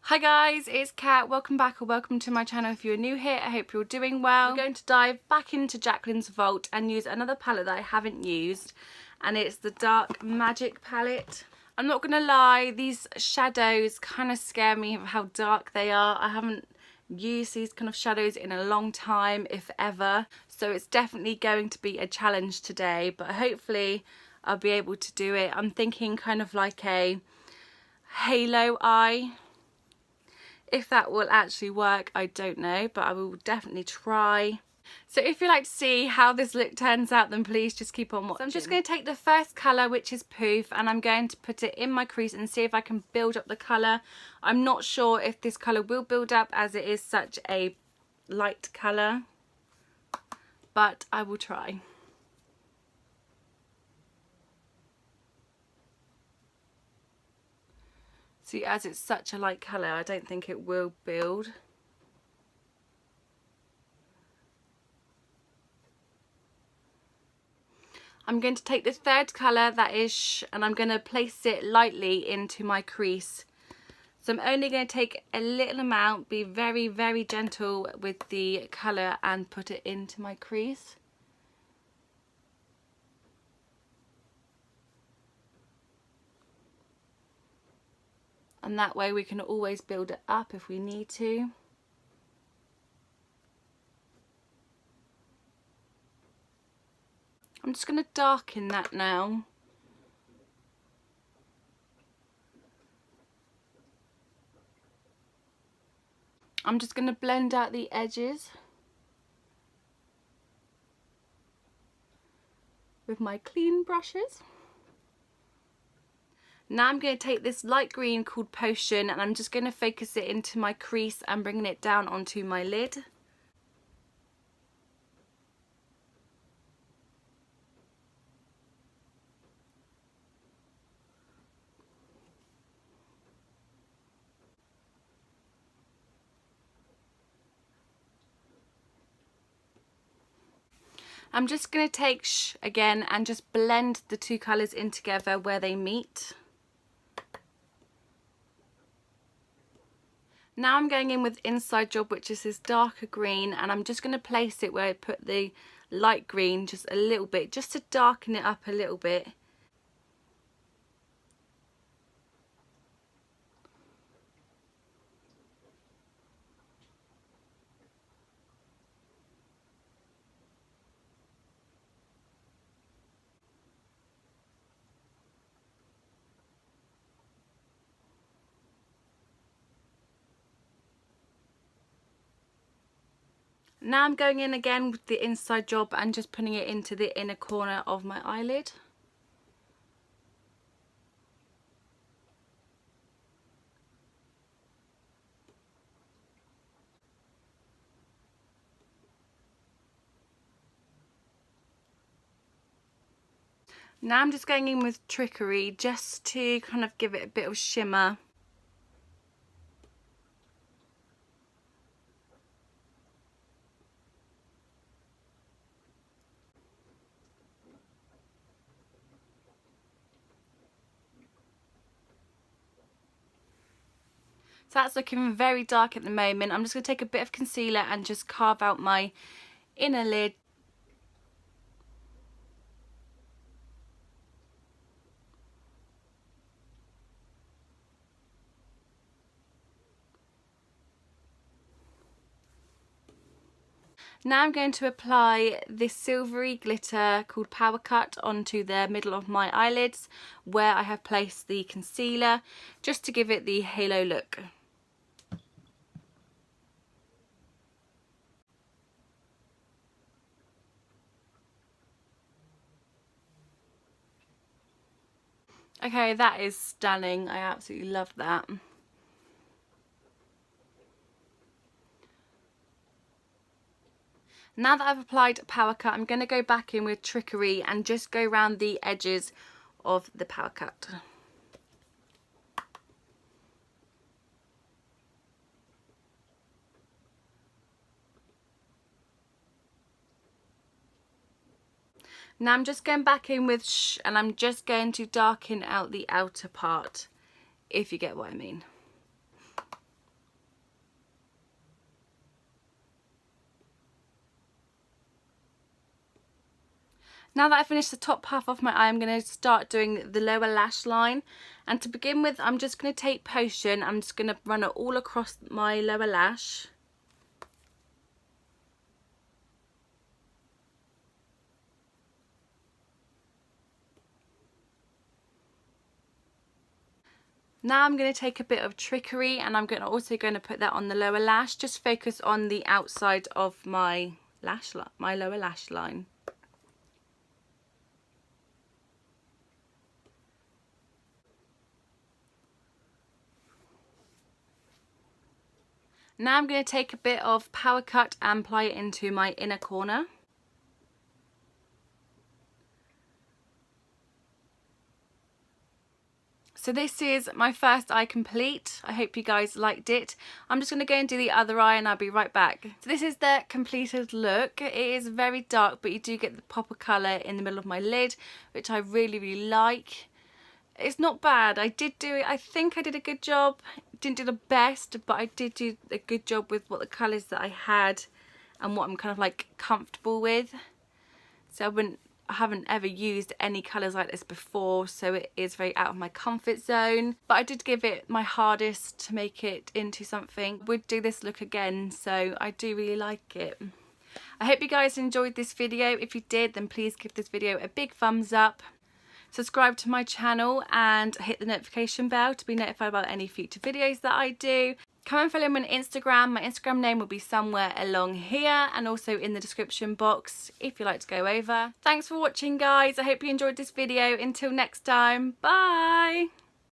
Hi guys, it's Kat. Welcome back or welcome to my channel if you're new here. I hope you're doing well. We're going to dive back into Jaclyn's vault and use another palette that I haven't used, and it's the Dark Magic palette. I'm not gonna lie, these shadows kind of scare me of how dark they are. I haven't used these kind of shadows in a long time, if ever, so it's definitely going to be a challenge today, but hopefully I'll be able to do it. I'm thinking kind of like a halo eye. If that will actually work, I don't know, but I will definitely try. So if you'd like to see how this look turns out, then please just keep on watching. So I'm just going to take the first colour, which is Poof, and I'm going to put it in my crease and see if I can build up the colour. I'm not sure if this colour will build up as it is such a light colour, but I will try. See, as it's such a light colour, I don't think it will build. I'm going to take this third colour, that is Shhh, and I'm going to place it lightly into my crease. So I'm only going to take a little amount, be very, very gentle with the colour and put it into my crease. And that way we can always build it up if we need to. I'm just going to darken that now. I'm just going to blend out the edges with my clean brushes. Now I'm going to take this light green called Potion, and I'm just going to focus it into my crease and bringing it down onto my lid. I'm just going to take Shhh again and just blend the two colours in together where they meet. Now I'm going in with Inside Job, which is this darker green, and I'm just going to place it where I put the light green just a little bit, just to darken it up a little bit. Now I'm going in again with the Inside Job and just putting it into the inner corner of my eyelid. Now I'm just going in with Trickery just to kind of give it a bit of shimmer. So that's looking very dark at the moment. I'm just going to take a bit of concealer and just carve out my inner lid. Now I'm going to apply this silvery glitter called Power Cut onto the middle of my eyelids where I have placed the concealer, just to give it the halo look. Okay, that is stunning. I absolutely love that. Now that I've applied Power Cut, I'm going to go back in with Trickery and just go around the edges of the Power Cut. Now I'm just going back in with Shhh, and I'm just going to darken out the outer part, if you get what I mean. Now that I've finished the top half of my eye, I'm going to start doing the lower lash line. And to begin with, I'm just going to take Potion. I'm just going to run it all across my lower lash. Now I'm going to take a bit of Trickery and I'm also going to put that on the lower lash. Just focus on the outside of my lower lash line. Now I'm going to take a bit of Power Cut and apply it into my inner corner. So this is my first eye complete. I hope you guys liked it. I'm just going to go and do the other eye and I'll be right back. So this is the completed look. It is very dark, but you do get the pop of colour in the middle of my lid, which I really like. It's not bad. I did do it. I think I did a good job. Didn't do the best, but I did do a good job with what the colours that I had and what I'm kind of like comfortable with. So I haven't ever used any colours like this before, so it is very out of my comfort zone. But I did give it my hardest to make it into something. Would do this look again, so I do really like it. I hope you guys enjoyed this video. If you did, then please give this video a big thumbs up. Subscribe to my channel and hit the notification bell to be notified about any future videos that I do. Come and follow me on Instagram. My Instagram name will be somewhere along here and also in the description box if you'd like to go over. Thanks for watching, guys. I hope you enjoyed this video. Until next time, bye!